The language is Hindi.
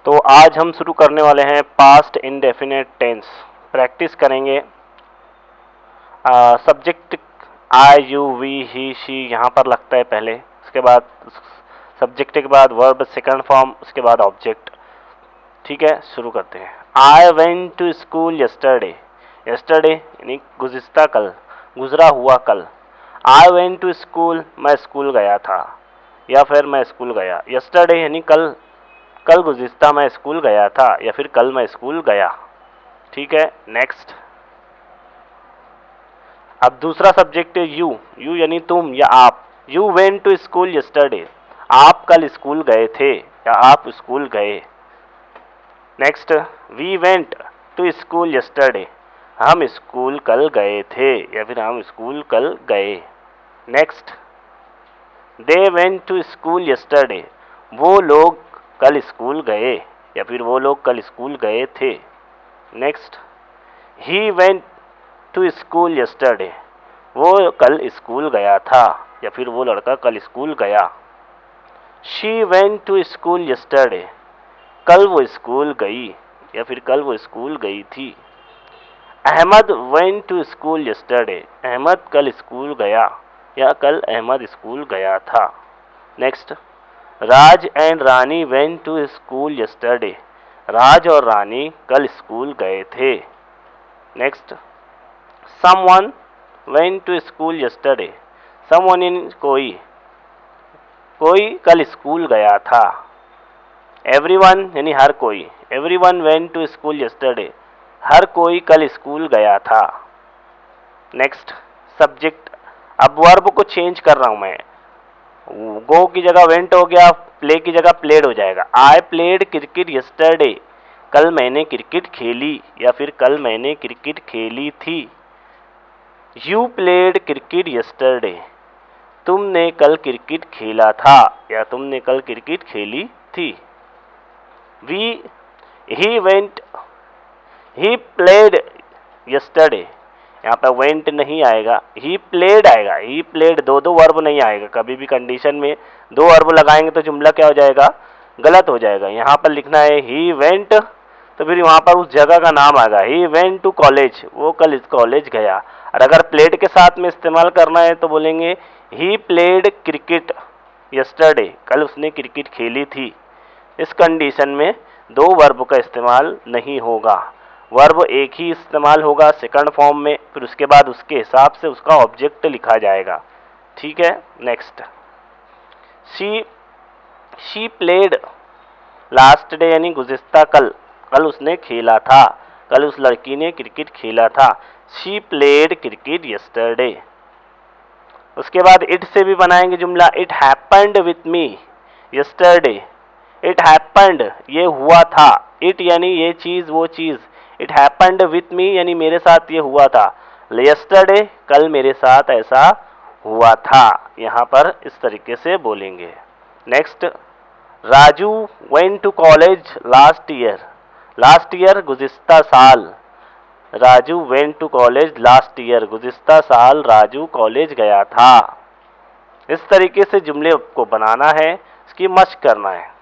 तो आज हम शुरू करने वाले हैं पास्ट इंडेफिनिट टेंस। प्रैक्टिस करेंगे। Subject I you we he she यहाँ पर लगता है पहले, उसके बाद सब्जेक्ट के बाद वर्ब सेकंड फॉर्म, उसके बाद ऑब्जेक्ट। ठीक है, शुरू करते हैं। I went to school yesterday. Yesterday यानी गुज़िश्ता कल, गुजरा हुआ कल। आई वेंट टू स्कूल, मैं स्कूल गया था या फिर मैं स्कूल गया। यस्टरडे यानी कल, कल गुज़िश्ता मैं स्कूल गया था या फिर कल मैं स्कूल गया। ठीक है, नेक्स्ट। अब दूसरा सब्जेक्ट है यू। यू यानी तुम या आप। You went to school yesterday, आप कल स्कूल गए थे या आप स्कूल गए। Next, we went to school yesterday, हम स्कूल कल गए थे या फिर हम स्कूल कल गए। Next, they went to school yesterday, वो लोग कल स्कूल गए या फिर वो लोग कल स्कूल गए थे। Next, he went to school yesterday, वो कल स्कूल गया था या फिर वो लड़का कल स्कूल गया। She went to school yesterday, कल वो स्कूल गई या फिर कल वो स्कूल गई थी। Ahmed went to school yesterday, Ahmed कल स्कूल गया या कल अहमद स्कूल गया था। Next, Raj and Rani went to school yesterday, Raj और रानी कल स्कूल गए थे। Next, someone went to school yesterday, someone in कोई, कोई कल स्कूल गया था। एवरीवन यानी हर कोई, everyone went to school yesterday, हर कोई कल स्कूल गया था। Next, subject. अब वर्ब को चेंज कर रहा हूं मैं, गो की जगह वेंट हो गया, प्ले की जगह प्लेड हो जाएगा। आई प्लेड क्रिकेट यस्टरडे, कल मैंने क्रिकेट खेली या फिर कल मैंने क्रिकेट खेली थी। यू प्लेड क्रिकेट यस्टरडे, तुमने कल क्रिकेट खेला था या तुमने कल क्रिकेट खेली थी। He went, he played yesterday, यहाँ पे वेंट नहीं आएगा, ही प्लेड आएगा। ही प्लेड, दो वर्ब नहीं आएगा। कभी भी कंडीशन में दो वर्ब लगाएंगे तो जुमला क्या हो जाएगा, गलत हो जाएगा। यहाँ पर लिखना है ही वेंट, तो फिर वहाँ पर उस जगह का नाम आएगा। ही वेंट टू कॉलेज, वो कल कॉलेज गया। और अगर प्लेड के साथ में इस्तेमाल करना है तो बोलेंगे ही प्लेड क्रिकेट यस्टरडे, कल उसने क्रिकेट खेली थी। इस कंडीशन में दो वर्ब का इस्तेमाल नहीं होगा, वर्ब एक ही इस्तेमाल होगा सेकंड फॉर्म में, फिर उसके बाद उसके हिसाब से उसका ऑब्जेक्ट लिखा जाएगा। ठीक है, next. She played last day यानी गुज़िश्ता कल, कल उसने खेला था, कल उस लड़की ने क्रिकेट खेला था। She played cricket yesterday. उसके बाद इट से भी बनाएंगे जुमला। It happened with me yesterday, it happened ये हुआ था, इट यानी ये चीज़ वो चीज़, इट हैपेंड विथ मी यानी मेरे साथ ये हुआ था। यस्टरडे कल मेरे साथ ऐसा हुआ था, यहाँ पर इस तरीके से बोलेंगे। Next, Raju went to college last year, last year गुज़िश्ता साल, Raju went to college last year, गुज़िश्ता साल राजू कॉलेज गया था। इस तरीके से जुमले को बनाना है, इसकी मशक करना है।